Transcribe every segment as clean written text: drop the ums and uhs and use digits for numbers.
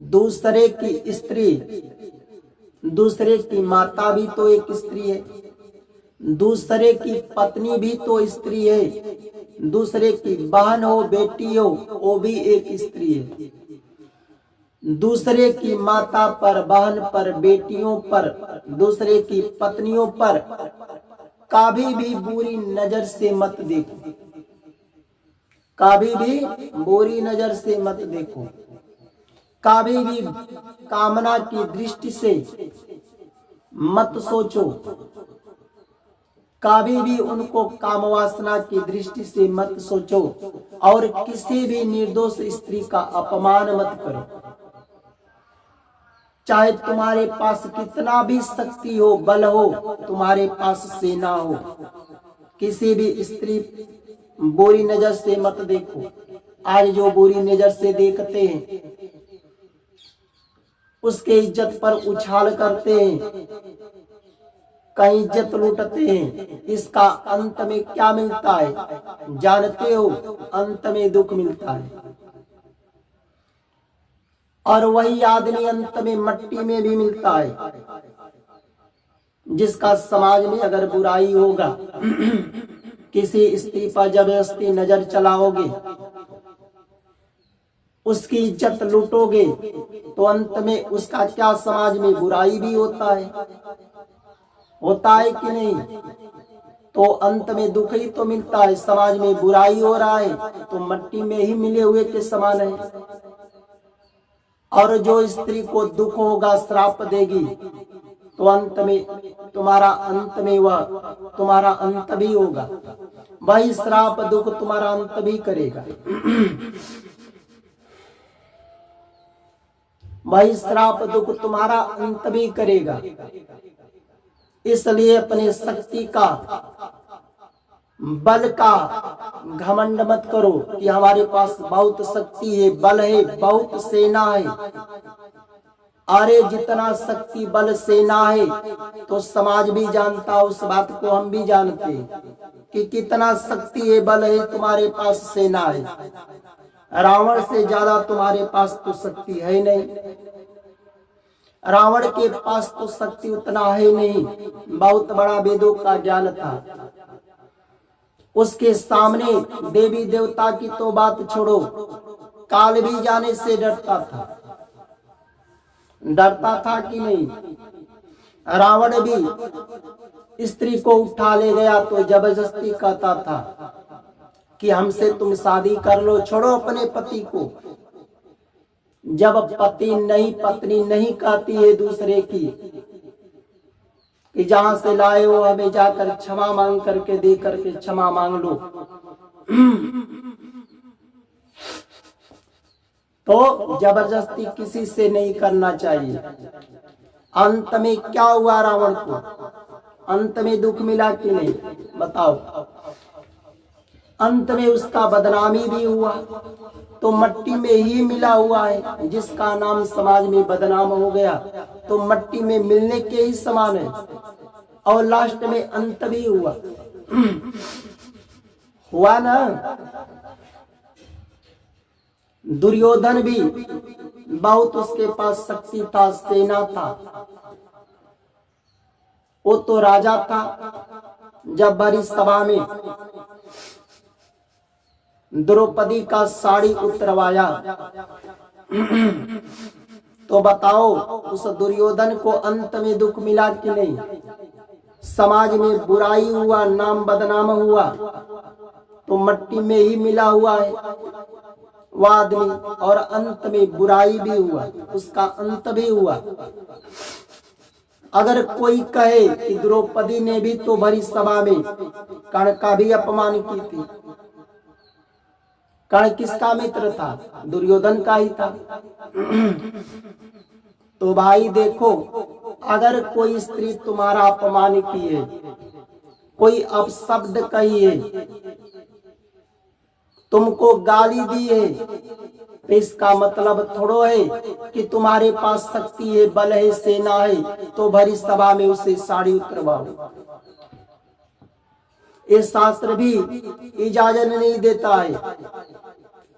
दूसरे की स्त्री, दूसरे की माता भी तो एक स्त्री है, दूसरे की पत्नी भी तो स्त्री है, दूसरे की बहन हो बेटी हो वो भी एक स्त्री है। दूसरे की माता पर, बहन पर, बेटियों पर, दूसरे की पत्नियों पर कभी भी बुरी नजर से मत देखो, कभी भी बुरी नजर से मत देखो, कभी भी कामना की दृष्टि से मत सोचो, कभी भी उनको कामवासना की दृष्टि से मत सोचो और किसी भी निर्दोष स्त्री का अपमान मत करो। चाहे तुम्हारे पास कितना भी शक्ति हो, बल हो, तुम्हारे पास सेना हो, किसी भी स्त्री बुरी नजर से मत देखो। आज जो बुरी नजर से देखते हैं उसके इज्जत पर उछाल करते हैं, कहीं इज्जत लूटते हैं। इसका अंत में क्या मिलता है जानते हो? अंत में दुख मिलता है और वही आदमी अंत में मट्टी में भी मिलता है। जिसका समाज में अगर बुराई होगा, किसी स्त्री पर जबरदस्ती नजर चलाओगे, उसकी इज्जत लूटोगे तो अंत में उसका क्या समाज में बुराई भी होता है कि नहीं? तो अंत में दुख ही तो मिलता है। समाज में बुराई हो रहा है तो मट्टी में ही मिले हुए के समान है। और जो स्त्री को दुख होगा, श्राप देगी, तो अंत में तुम्हारा अंत में वह तुम्हारा अंत भी होगा। वही श्राप दुख तुम्हारा अंत भी करेगा। वही श्राप दुख तुम्हारा अंत भी करेगा। इसलिए अपने शक्ति का, बल का घमंड मत करो कि हमारे पास बहुत शक्ति है, बल है, बहुत सेना है। अरे जितना शक्ति बल सेना है तो समाज भी जानता, उस बात को हम भी जानते कि कितना शक्ति है, बल है, तुम्हारे पास सेना है। रावण से ज्यादा तुम्हारे पास तो शक्ति है नहीं। रावण के पास तो शक्ति उतना है नहीं, बहुत बड़ा वेदों का ज्ञान था। उसके सामने देवी देवता की तो बात छोड़ो, काल भी जाने से डरता था कि नहीं? रावण भी स्त्री को उठा ले गया तो जबरदस्ती कहता था कि हमसे तुम शादी कर लो, छोड़ो अपने पति को। जब पति नहीं, पत्नी नहीं कहती है दूसरे की कि जहां से लाए हो हमें जाकर क्षमा मांग करके दे करके क्षमा मांग लो, तो जबरदस्ती किसी से नहीं करना चाहिए। अंत में क्या हुआ रावण को? अंत में दुख मिला कि नहीं बताओ? अंत में उसका बदनामी भी हुआ, तो मट्टी में ही मिला हुआ है। जिसका नाम समाज में बदनाम हो गया तो मट्टी में मिलने के ही समान है। और लास्ट में अंत भी हुआ ना। दुर्योधन भी बहुत उसके पास शक्ति था, सेना था, वो तो राजा था। जब बड़ी सभा में द्रौपदी का साड़ी उतरवाया तो बताओ उस दुर्योधन को अंत में दुख मिला कि नहीं? समाज में बुराई हुआ, नाम बदनाम हुआ, तो मट्टी में ही मिला हुआ है वह आदमी, और अंत में बुराई भी हुआ, उसका अंत भी हुआ। अगर कोई कहे कि द्रौपदी ने भी तो भरी सभा में कर्ण का भी अपमान की थी, कर्ण किसका मित्र था? दुर्योधन का ही था। तो भाई देखो, अगर कोई स्त्री तुम्हारा अपमान की है, कोई अपशब्द कही है, तुमको गाली दी है, तो इसका मतलब थोड़ो है कि तुम्हारे पास शक्ति है, बल है, सेना है, तो भरी सभा में उसे साड़ी उतरवाओ। ये शास्त्र भी इजाजत नहीं देता है।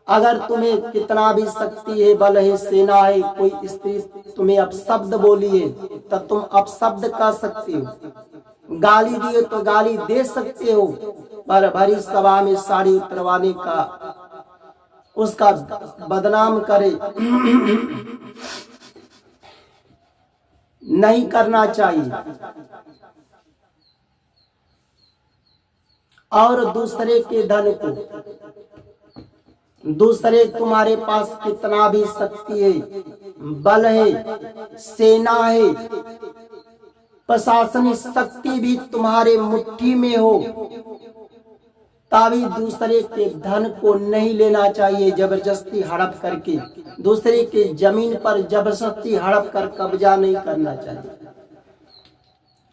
अगर तुम्हें कितना भी शक्ति है, बल है, सेना है, कोई स्त्री तुम्हें अपशब्द बोली है तो तुम अपशब्द कह सकते हो। गाली दिए तो गाली दे सकते हो, पर भरी सभा में साड़ी उतरवाने का, उसका बदनाम करे नहीं करना चाहिए। और दूसरे के धन को, दूसरे तुम्हारे पास कितना भी शक्ति है, बल है, सेना है, प्रशासनिक शक्ति भी तुम्हारे मुट्ठी में हो, तभी दूसरे के धन को नहीं लेना चाहिए जबरदस्ती हड़प करके। दूसरे के जमीन पर जबरदस्ती हड़प कर कब्जा नहीं करना चाहिए।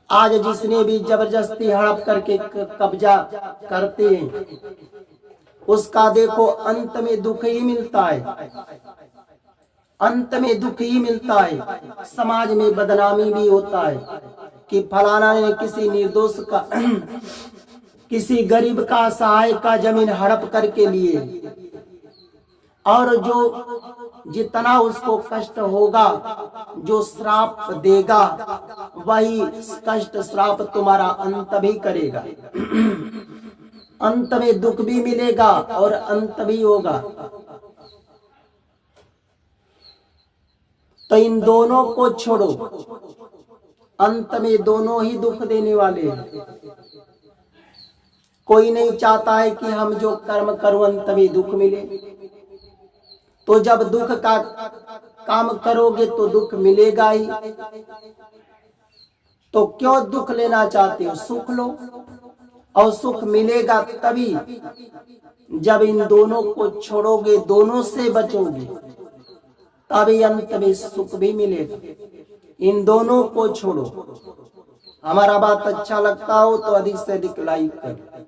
आज जिसने भी जबरदस्ती हड़प करके कब्जा करते हैं, उसका देखो अंत में दुख ही मिलता है, अंत में दुख ही मिलता है। समाज में बदनामी भी होता है कि फलाना ने किसी निर्दोष का, किसी गरीब का, सहाय का जमीन हड़प करके लिए, और जो जितना उसको कष्ट होगा, जो श्राप देगा, वही कष्ट श्राप तुम्हारा अंत भी करेगा। अंत में दुख भी मिलेगा और अंत भी होगा। तो इन दोनों को छोड़ो, अंत में दोनों ही दुख देने वाले हैं। कोई नहीं चाहता है कि हम जो कर्म करो अंत में दुख मिले। तो जब दुख का काम करोगे तो दुख मिलेगा ही, तो क्यों दुख लेना चाहते हो? सुख लो, और सुख मिलेगा तभी जब इन दोनों को छोड़ोगे, दोनों से बचोगे, तभी अंत में सुख भी मिलेगा। इन दोनों को छोड़ो। हमारा बात अच्छा लगता हो तो अधिक से अधिक लाइक करो।